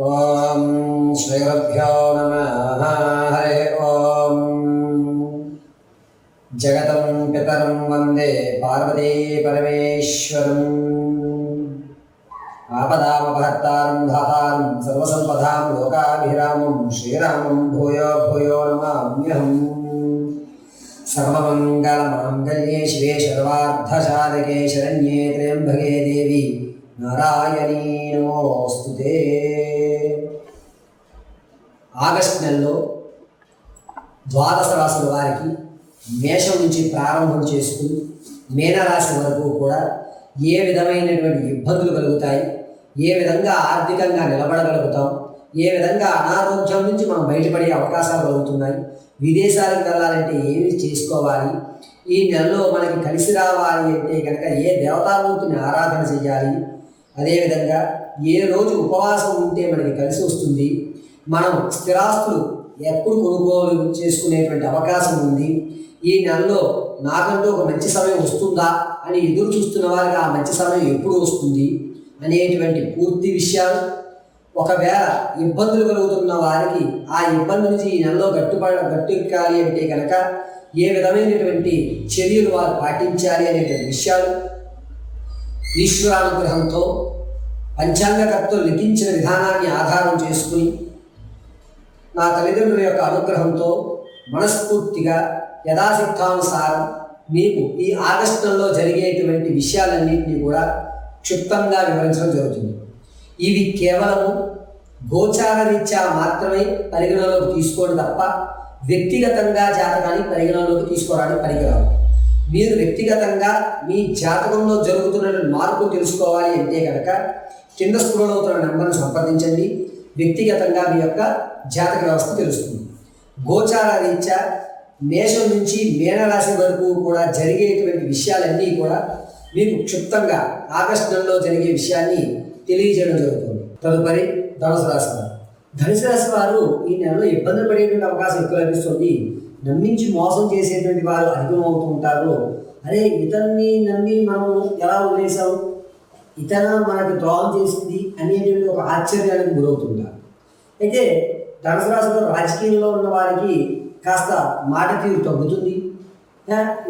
ఓం శ్రీగురుభ్యో నమః. హరి ఓం. జగతం పితరం వందే పార్వతీ పరమేశ్వరం. ఆపదామపహర్తారం ధాతారం సర్వసంపదాం లోకాభిరామం శ్రీరామం భూయో భూయో నమామ్యహం. సర్వమంగళమాంగళ్యే శివే సర్వార్థసాధకే శరణ్యే త్ర్యంబకే దేవి నారాయణీ నమోస్తుతే. ఆగస్టు నెలలో ద్వాదశ రాశుల వారికి మేషం నుంచి ప్రారంభం చేసుకుని మీనరాశి వరకు కూడా ఏ విధమైనటువంటి ఇబ్బందులు కలుగుతాయి, ఏ విధంగా ఆర్థికంగా నిలబడగలుగుతాం, ఏ విధంగా అనారోగ్యం నుంచి మనం బయటపడే అవకాశాలు కలుగుతున్నాయి, విదేశాలకు వెళ్ళాలంటే ఏమి చేసుకోవాలి, ఈ నెలలో మనకి కలిసి రావాలి అంటే కనుక ఏ దేవతామూర్తిని ఆరాధన చేయాలి, అదేవిధంగా ఏ రోజు ఉపవాసం ఉంటే మనకి కలిసి వస్తుంది, మనం స్థిరాస్తులు ఎప్పుడు కొనుగోలు చేసుకునేటువంటి అవకాశం ఉంది, ఈ నెలలో నాకంటూ ఒక మంచి సమయం వస్తుందా అని ఎదురు చూస్తున్న వారికి ఆ మంచి సమయం ఎప్పుడు వస్తుంది అనేటువంటి పూర్తి విషయాలు, ఒకవేళ ఇబ్బందులు కలుగుతున్న వారికి ఆ ఇబ్బంది నుంచి ఈ నెలలో గట్టెక్కాలి అంటే కనుక ఏ విధమైనటువంటి చర్యలు వారు పాటించాలి అనేటువంటి విషయాలు ఈశ్వరానుగ్రహంతో పంచాంగకర్తలు లిఖించిన విధానాన్ని ఆధారం చేసుకుని నా తల్లిదండ్రుల యొక్క అనుగ్రహంతో మనస్ఫూర్తిగా యథాశక్తానుసారం మీకు ఈ ఆగస్టు నెలలో జరిగేటువంటి విషయాలన్నింటినీ కూడా క్షుప్తంగా వివరించడం జరుగుతుంది. ఇవి కేవలము గోచార రీత్యా మాత్రమే పరిగణలోకి తీసుకోవడం తప్ప వ్యక్తిగతంగా జాతకాన్ని పరిగణలోకి తీసుకోవడానికి పనికిరాదు. మీరు వ్యక్తిగతంగా మీ జాతకంలో జరుగుతున్న మార్పులు తెలుసుకోవాలి అంటే కనుక కింద స్క్రోల్ అవుతున్న నెంబర్ను సంప్రదించండి. వ్యక్తిగతంగా మీ యొక్క జాతక వ్యవస్థ తెలుస్తుంది. గోచార రీత్యా మేషం నుంచి మీనరాశి వరకు కూడా జరిగేటువంటి విషయాలన్నీ కూడా మీకు క్షుప్తంగా ఆగస్టు నెలలో జరిగే విషయాన్ని తెలియజేయడం జరుగుతుంది. తదుపరి ధనుసు రాశి వారు. ధనుసు రాశి వారు ఈ నెలలో ఇబ్బంది పడేటువంటి అవకాశం ఎక్కువ లభిస్తుంది. నమ్మించి మోసం చేసేటువంటి వారు అధికమవుతూ ఉంటారు. అరే ఇతన్ని నమ్మి మనం ఎలా వదిలేసాం, ఇతర మనకి ద్రోహం చేసింది అనేటువంటి ఒక ఆశ్చర్యానికి గురవుతుంటారు. అయితే ధనుసు రాశిలో రాజకీయంలో ఉన్న వారికి కాస్త మాట తీరు తగ్గుతుంది.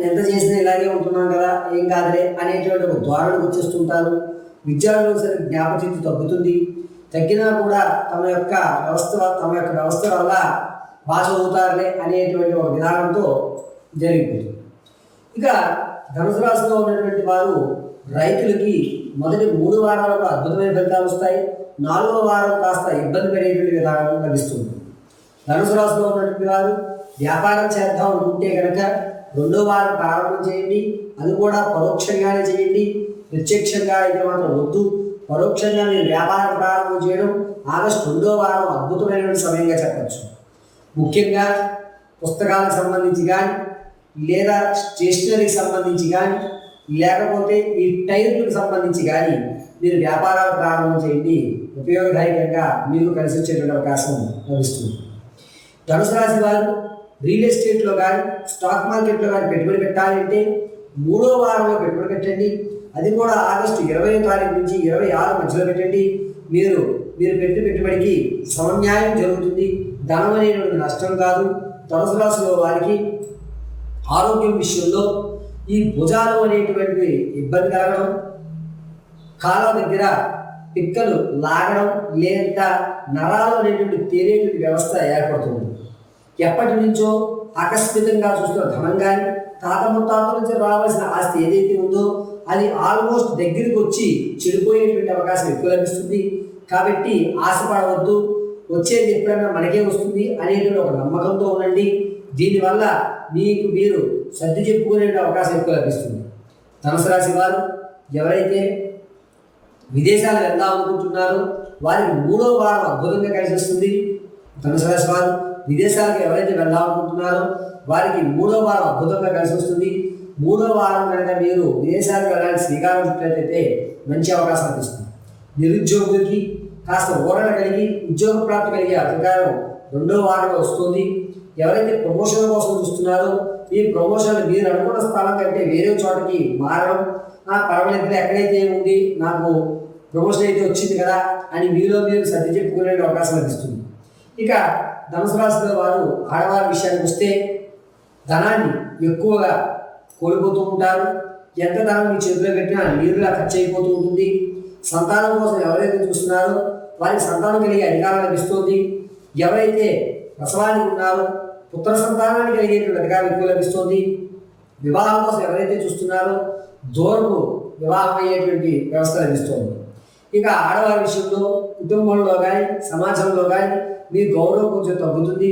ఎంత చేసినా ఇలాగే ఉంటున్నాం కదా, ఏం కాదులే అనేటువంటి ఒక ధోరణకు వచ్చేస్తుంటారు. విద్యార్థులకు సరే జ్ఞాపశక్తి తగ్గుతుంది. తగ్గినా కూడా తమ యొక్క వ్యవస్థ వల్ల బాగా చదువుతారులే అనేటువంటి ఒక విధానంతో జరిగిపోతుంది. ఇక ధనుసు రాశిలో ఉన్నటువంటి వారు రైతులకి మొదటి 3 వారాలకు అద్భుతమైన ఫలితాలు వస్తాయి. 4వ వారం కాస్త ఇబ్బంది పడేటువంటి విధానం లభిస్తుంది. ధనుసు రాశిలో ఉన్నటువంటి వారు వ్యాపారం చేద్దాం అనుకుంటే కనుక 2వ వారం ప్రారంభం చేయండి. అది కూడా పరోక్షంగానే చేయండి. ప్రత్యక్షంగా అయితే మాత్రం వద్దు. పరోక్షంగా మీరు వ్యాపారం ప్రారంభం చేయడం ఆగస్టు 2వ వారం అద్భుతమైనటువంటి సమయంగా చెప్పచ్చు. ముఖ్యంగా పుస్తకాలకు సంబంధించి కానీ, లేదా స్టేషనరీకి సంబంధించి కానీ, లేకపోతే ఈ టైర్లకు సంబంధించి కానీ మీరు వ్యాపారాలు ప్రారంభం చేయండి. ఉపయోగదాయకంగా మీకు కలిసి వచ్చేటువంటి అవకాశం లభిస్తుంది. ధనుసు రాశి వారు రియల్ ఎస్టేట్లో కానీ, స్టాక్ మార్కెట్లో కానీ పెట్టుబడి పెట్టాలంటే 3వ వారంలో పెట్టుబడి పెట్టండి. అది కూడా ఆగస్టు 20వ తారీఖు నుంచి 26 మధ్యలో పెట్టండి. మీరు పెట్టిన పెట్టుబడికి సమన్యాయం జరుగుతుంది. ధనం అనేటువంటి నష్టం కాదు. ధనుసు రాశిలో వారికి ఆరోగ్యం విషయంలో ఈ భుజాలు అనేటువంటి ఇబ్బంది కలగడం, కాళ్ళ దగ్గర పిక్కలు లాగడం, లేదా నరాలు అనేటువంటి తేలేటువంటి వ్యవస్థ ఏర్పడుతుంది. ఎప్పటి నుంచో ఆకస్మికంగా చూస్తున్న ధనం కానీ, తాత ముత్తాతల నుంచి రావాల్సిన ఆస్తి ఏదైతే ఉందో అది ఆల్మోస్ట్ దగ్గరికి వచ్చి చెడిపోయేటువంటి అవకాశం ఎక్కువ లభిస్తుంది. కాబట్టి ఆశపడవద్దు. వచ్చేది ఎప్పుడైనా మనకే వస్తుంది అనేటువంటి ఒక నమ్మకంతో ఉండండి. దీనివల్ల మీకు మీరు సర్ది చెప్పుకునే అవకాశం ఎక్కువ లభిస్తుంది. ధనుసు రాశి వారు ఎవరైతే విదేశాలు వెళ్దాం అనుకుంటున్నారో వారికి 3వ వారం అద్భుతంగా కలిసి వస్తుంది. ధనుసు రాశి వారు విదేశాలకు ఎవరైతే వెళ్దాం అనుకుంటున్నారో వారికి 3వ వారం అద్భుతంగా కలిసి వస్తుంది. 3వ వారం కనుక మీరు విదేశాలకు వెళ్ళడానికి శ్రీకారం చుట్టినట్లయితే మంచి అవకాశం లభిస్తుంది. నిరుద్యోగులకి కాస్త ఊరట కలిగి ఉద్యోగ ప్రాప్తి కలిగే అధికారం 2వ వారంలో వస్తుంది. ఎవరైతే ప్రమోషన్ కోసం చూస్తున్నారో ఈ ప్రమోషన్ మీరు అనుకున్న స్థలం కంటే వేరే చోటకి మారడం, పర్వాలేదు ఎక్కడైతే ఉంది నాకు ప్రమోషన్ అయితే వచ్చింది కదా అని మీలో మీరు సర్ది చెప్పుకునే అవకాశం లభిస్తుంది. ఇక ధనుసు రాశిలో వారు ఆడవారి విషయానికి వస్తే ధనాన్ని ఎక్కువగా కోల్పోతూ ఉంటారు. ఎంత ధనం మీ చేతిలో పెట్టినా నీరులా ఖర్చు అయిపోతూ ఉంటుంది. సంతానం కోసం ఎవరైతే చూస్తున్నారో వారికి సంతానం కలిగే అధికారం లభిస్తుంది. ఎవరైతే ప్రసవానికి ఉన్నారో పుత్ర సంతానాన్ని కలిగేటువంటి అధికారం ఎక్కువ లభిస్తుంది. వివాహం కోసం ఎవరైతే చూస్తున్నారో దూరపు వివాహం అయ్యేటువంటి వ్యవస్థ లభిస్తుంది. ఇక ఆడవారి విషయంలో కుటుంబంలో కానీ సమాజంలో కానీ మీ గౌరవం కొంచెం తగ్గుతుంది.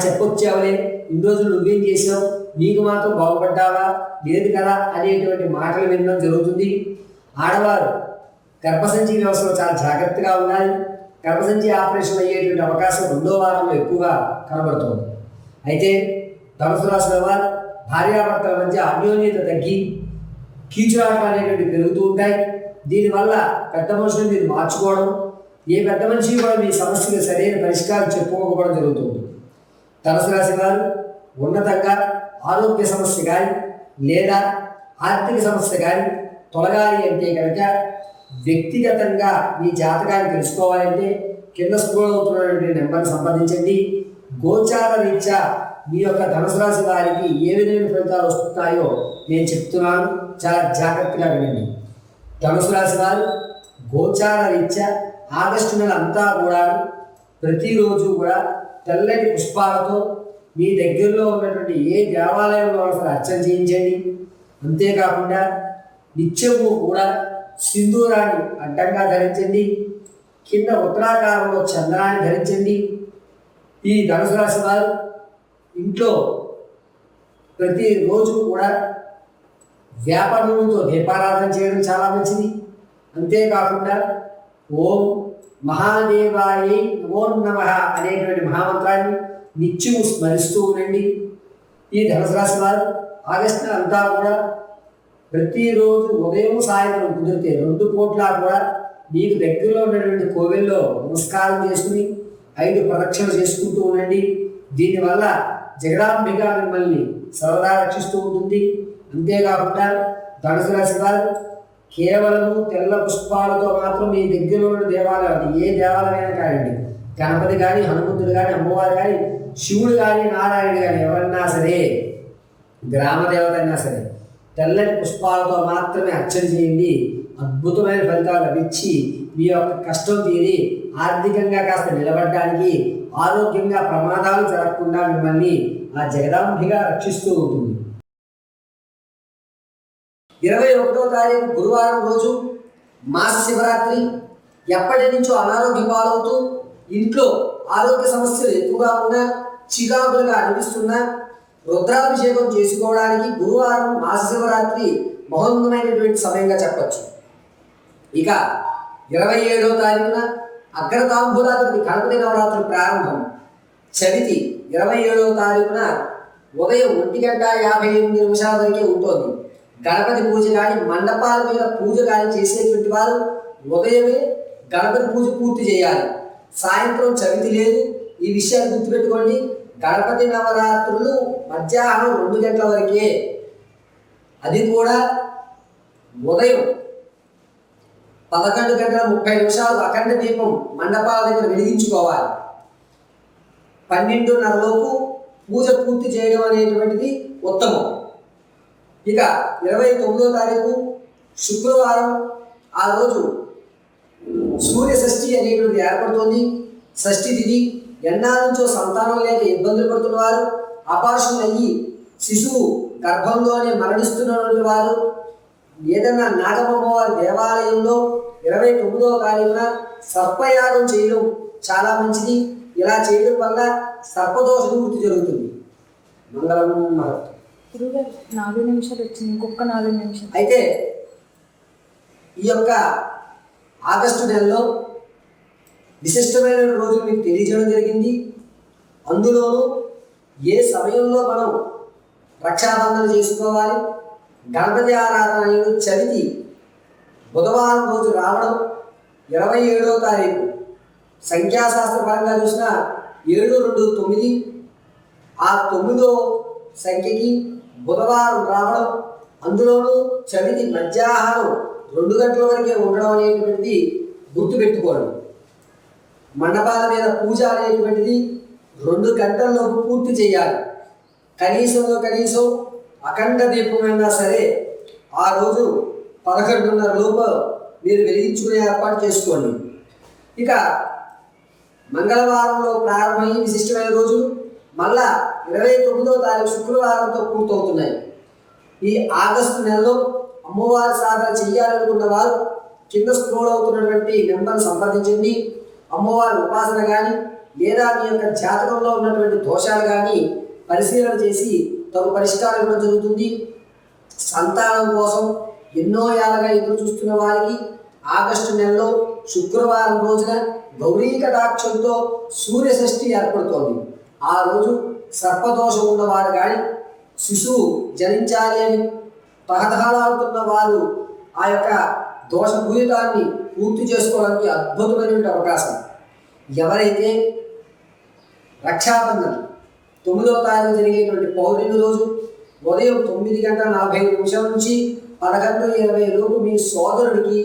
చెప్పొచ్చావులే, ఇన్ని రోజులు నువ్వేం చేసావు, నీకు మాత్రం బాగుపడ్డావా, లేదు కదా అనేటువంటి మాటలు వినడం జరుగుతుంది. ఆడవారు గర్భసంచి వ్యవస్థలో చాలా జాగ్రత్తగా ఉండాలి. గర్భసంచి ఆపరేషన్ అయ్యేటువంటి అవకాశం 2వ వారంలో ఎక్కువగా కనబడుతుంది. అయితే ధనుసు రాశిలో వారు భార్యాభర్తల మధ్య అన్యోన్యత తగ్గి కీచురాటలు అనేటువంటి పెరుగుతూ ఉంటాయి. దీనివల్ల పెద్ద మనుషులు మీరు మార్చుకోవడం, ఏ పెద్ద మనిషి కూడా మీ సమస్యకు సరైన పరిష్కారం చెప్పుకోకపోవడం జరుగుతుంది. ధనుసు రాశి వారు ఉన్నతంగా ఆరోగ్య సమస్య కానీ లేదా ఆర్థిక సమస్య కానీ తొలగాలి అంటే కనుక వ్యక్తిగతంగా మీ జాతకాన్ని తెలుసుకోవాలంటే కింద స్క్రోల్ అవుతున్నటువంటి నెంబర్ని సంప్రదించండి. గోచార రీత్యా మీ యొక్క ధనుసు రాశి వారికి ఏ విధమైన ఫలితాలు వస్తున్నాయో నేను చెప్తున్నాను, చాలా జాగ్రత్తగా వినండి. ధనుసు రాశి వారు గోచార రీత్యా ఆగస్టు నెల అంతా కూడా ప్రతిరోజు కూడా తెల్లటి పుష్పాలతో మీ దగ్గరలో ఉన్నటువంటి ఏ దేవాలయంలో అసలు అర్చన చేయించండి. అంతేకాకుండా నిత్యము కూడా సింధూరాన్ని అడ్డంగా ధరించండి. కింద ఉత్తరాకారంలో చంద్రాన్ని ధరించండి. ఈ ధనుసు రాశి వారు ఇంట్లో ప్రతిరోజు కూడా వేప నూనెతో దీపారాధన చేయడం చాలా మంచిది. అంతేకాకుండా ఓం మహాదేవాయ నమో నమః అనేటువంటి మహామంత్రాన్ని నిత్యము స్మరిస్తూ ఉండండి. ఈ ధనుసు రాశి వారు ఆగస్టు అంతా కూడా ప్రతిరోజు ఉదయం సాయంత్రం కుదిరితే 2 పూట్ల కూడా మీకు దగ్గరలో ఉన్నటువంటి కోవెల్లో నమస్కారం చేసుకుని 5 ప్రదక్షిణలు చేసుకుంటూ ఉండండి. దీనివల్ల జగదాంబిక మిమ్మల్ని సరదా రక్షిస్తూ ఉంటుంది. అంతేకాకుండా ధనుసు రాశి వారు కేవలము తెల్ల పుష్పాలతో మాత్రం మీ దగ్గర ఉన్న దేవాలయం, ఏ దేవాలయమైనా కానివ్వండి, గణపతి కానీ హనుమంతుడు కానీ అమ్మవారు కానీ శివుడు కానీ నారాయణుడు కానీ ఎవరన్నా సరే, గ్రామ దేవత అయినా సరే తెల్లటి పుష్పాలతో మాత్రమే అర్చన చేయండి. అద్భుతమైన ఫలితాలు లభించి మీ యొక్క కష్టం తీరి ఆర్థికంగా కాస్త నిలబడడానికి, ఆరోగ్యంగా ప్రమాదాలు జరగకుండా మిమ్మల్ని ఆ జగదాంబిగా రక్షిస్తూ ఉంటుంది. 21వ తారీఖు గురువారం రోజు మాస శివరాత్రి. ఎప్పటి నుంచో అనారోగ్య పాలవుతూ ఇంట్లో ఆరోగ్య సమస్యలు ఎక్కువగా ఉన్నా, చికాకులుగా అనిపిస్తున్నా రుద్రాభిషేకం చేసుకోవడానికి గురువారం మాస శివరాత్రి మహోన్నతమైనటువంటి సమయంగా చెప్పచ్చు. ఇక 27వ తారీఖున అగ్రతాంబూలాధిపతి గణపతి నవరాత్రులు ప్రారంభం. చవితి 27వ తారీఖున ఉదయం 1:58 వరకే ఉంటుంది. గణపతి పూజ కానీ మండపాల మీద పూజ కానీ చేసేటువంటి వారు ఉదయమే గణపతి పూజ పూర్తి చేయాలి. సాయంత్రం చవితి లేదు. ఈ విషయాన్ని గుర్తుపెట్టుకోండి. గణపతి నవరాత్రులు మధ్యాహ్నం 2 గంటల వరకే, అది కూడా ఉదయం 11:30 అఖండ దీపం మండపాల దగ్గర వెలిగించుకోవాలి. 12:30 లోపు పూజ పూర్తి చేయడం అనేటువంటిది ఉత్తమం. ఇక 29వ తారీఖు శుక్రవారం, ఆ రోజు సూర్య షష్ఠి అనేటువంటిది ఏర్పడుతుంది. షష్ఠి తిథి. ఎన్నాళ్ళ నుంచో సంతానం లేక ఇబ్బందులు పడుతున్న వారు, అపార్షన్ అయ్యి శిశువు గర్భంలోనే మరణిస్తున్నటువంటి వారు ఏదన్నా నాగమ్మవారి దేవాలయంలో 29వ తారీఖున సర్పయాగం చేయడం చాలా మంచిది. ఇలా చేయడం వల్ల సర్పదోష నివృత్తి జరుగుతుంది. మంగళం మహత్వం. 4 నిమిషాలు వచ్చింది, ఇంకొక 4 నిమిషాలు. అయితే ఈ యొక్క ఆగస్టు నెలలో విశిష్టమైన రోజులు మీకు తెలియజేయడం జరిగింది. అందులోనూ ఏ సమయంలో మనం రక్షాబంధన చేసుకోవాలి, గణపతి ఆరాధన అనేది చవితి బుధవారం రోజు రావడం, 27వ తారీఖు సంఖ్యాశాస్త్ర పరంగా చూసిన 7, 2, 9, ఆ 9వ సంఖ్యకి బుధవారం రావడం, అందులోనూ చవితి మధ్యాహ్నం 2 గంటల వరకే ఉండడం అనేటువంటిది గుర్తుపెట్టుకోండి. మండపాల మీద పూజ అనేటువంటిది 2 గంటల్లోపు పూర్తి చేయాలి. కనీసం అఖండ దీపమైనా సరే ఆ రోజు 11:30 లోపు మీరు వెలిగించుకునే ఏర్పాటు చేసుకోండి. ఇక మంగళవారంలో ప్రారంభమయ్యి విశిష్టమైన రోజు మళ్ళా 29వ తారీఖు శుక్రవారంతో పూర్తవుతున్నాయి. ఈ ఆగస్టు నెలలో అమ్మవారి సాధన చెయ్యాలనుకున్న వారు కింద స్క్రోల్ అవుతున్నటువంటి నెంబర్ని సంప్రదించండి. అమ్మవారి ఉపాసన కానీ లేదా మీ యొక్క జాతకంలో ఉన్నటువంటి దోషాలు కానీ పరిశీలన చేసి తగు పరిష్కారం కూడా జరుగుతుంది. సంతానం కోసం ఎన్నో ఏళ్ళగా ఎదురు చూస్తున్న వారికి ఆగస్టు నెలలో శుక్రవారం రోజున గౌరీ కటాక్షంతో సూర్య షష్ఠి ఏర్పడుతోంది. ఆ రోజు సర్పదోషం ఉన్నవారు కానీ శిశువు జనించాలి అని తహతహలాడుతున్న వారు ఆ యొక్క దోషపూరితాన్ని పూర్తి చేసుకోవడానికి అద్భుతమైనటువంటి అవకాశం. ఎవరైతే రక్షాబంధన్ 9వ తారీఖు జరిగేటువంటి పౌర్ణమి రోజు ఉదయం 9:45 నుంచి 11:20 లోపు మీ సోదరుడికి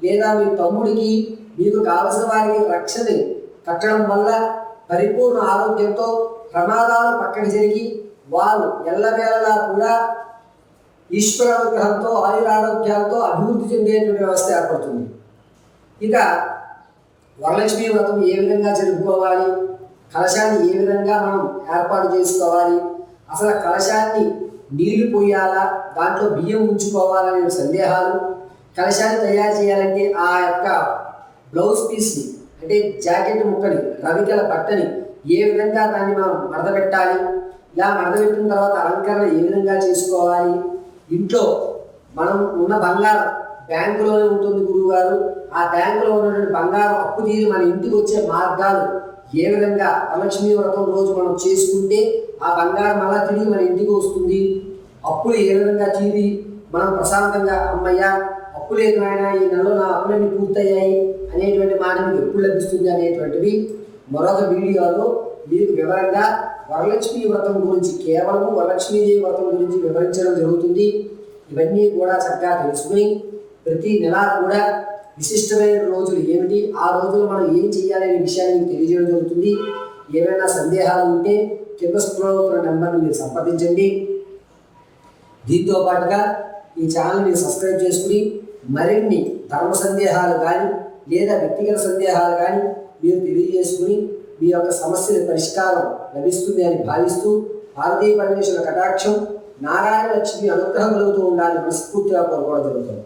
లేదా మీ తమ్ముడికి మీకు కావలసిన వారికి రక్షణ కట్టడం వల్ల పరిపూర్ణ ఆరోగ్యంతో ప్రమాదాలు పక్కన జరిగి వారు ఎల్లవేళలా కూడా ఈశ్వర అనుగ్రహంతో ఆయురారోగ్యాలతో అభివృద్ధి చెందేటువంటి వ్యవస్థ ఏర్పడుతుంది. ఇక వరలక్ష్మీ వ్రతం ఏ విధంగా జరుపుకోవాలి, కలశాన్ని ఏ విధంగా మనం ఏర్పాటు చేసుకోవాలి, అసలు కలశాన్ని నీళ్లు పోయాలా, దాంట్లో బియ్యం ఉంచుకోవాలనే సందేహాలు, కలశాన్ని తయారు చేయాలంటే ఆ యొక్క బ్లౌజ్ పీస్ని అంటే జాకెట్ ముక్కని రవికల బట్టని ఏ విధంగా దాన్ని మనం మడతపెట్టాలి, ఇలా మడతపెట్టిన తర్వాత అలంకరణ ఏ విధంగా చేసుకోవాలి, ఇంట్లో మనం ఉన్న బంగారం బ్యాంకులోనే ఉంటుంది గురువుగారు, ఆ బ్యాంకులో ఉన్నటువంటి బంగారం అప్పు తీరి మన ఇంటికి వచ్చే మార్గాలు ఏ విధంగా వరలక్ష్మీ వ్రతం రోజు మనం చేసుకుంటే ఆ బంగారం అలా తిరిగి మన ఇంటికి వస్తుంది, అప్పులు ఏ విధంగా తీరి మనం ప్రశాంతంగా అమ్మయ్య అప్పు లేదు ఆయన ఈ నెలలో నా అప్పులన్నీ పూర్తయ్యాయి అనేటువంటి మాట మీకు ఎప్పుడు లభిస్తుంది అనేటువంటివి మరొక వీడియోలో మీకు వివరంగా వరలక్ష్మీ వ్రతం గురించి కేవలం వరలక్ష్మీదేవి వ్రతం గురించి వివరించడం జరుగుతుంది. ఇవన్నీ కూడా చక్కగా తెలుసుకుని ప్రతి నెల కూడా విశిష్టమైన రోజులు ఏమిటి, ఆ రోజులు మనం ఏం చేయాలనే విషయాన్ని మీకు తెలియజేయడం జరుగుతుంది. ఏమైనా సందేహాలు ఉంటే కింద స్క్రోల్ అవుతున్న నెంబర్ని మీరు సంప్రదించండి. దీంతో పాటుగా ఈ ఛానల్ మీరు సబ్స్క్రైబ్ చేసుకుని మరిన్ని ధర్మ సందేహాలు కానీ లేదా వ్యక్తిగత సందేహాలు కానీ మీరు తెలియజేసుకుని మీ యొక్క సమస్యల పరిష్కారం లభిస్తుంది అని భావిస్తూ భారతీయ పరమేశ్వర కటాక్షం నారాయణ లక్ష్మి అనుగ్రహం కలుగుతూ ఉండాలని మనస్ఫూర్తిగా కోరుకోవడం జరుగుతుంది.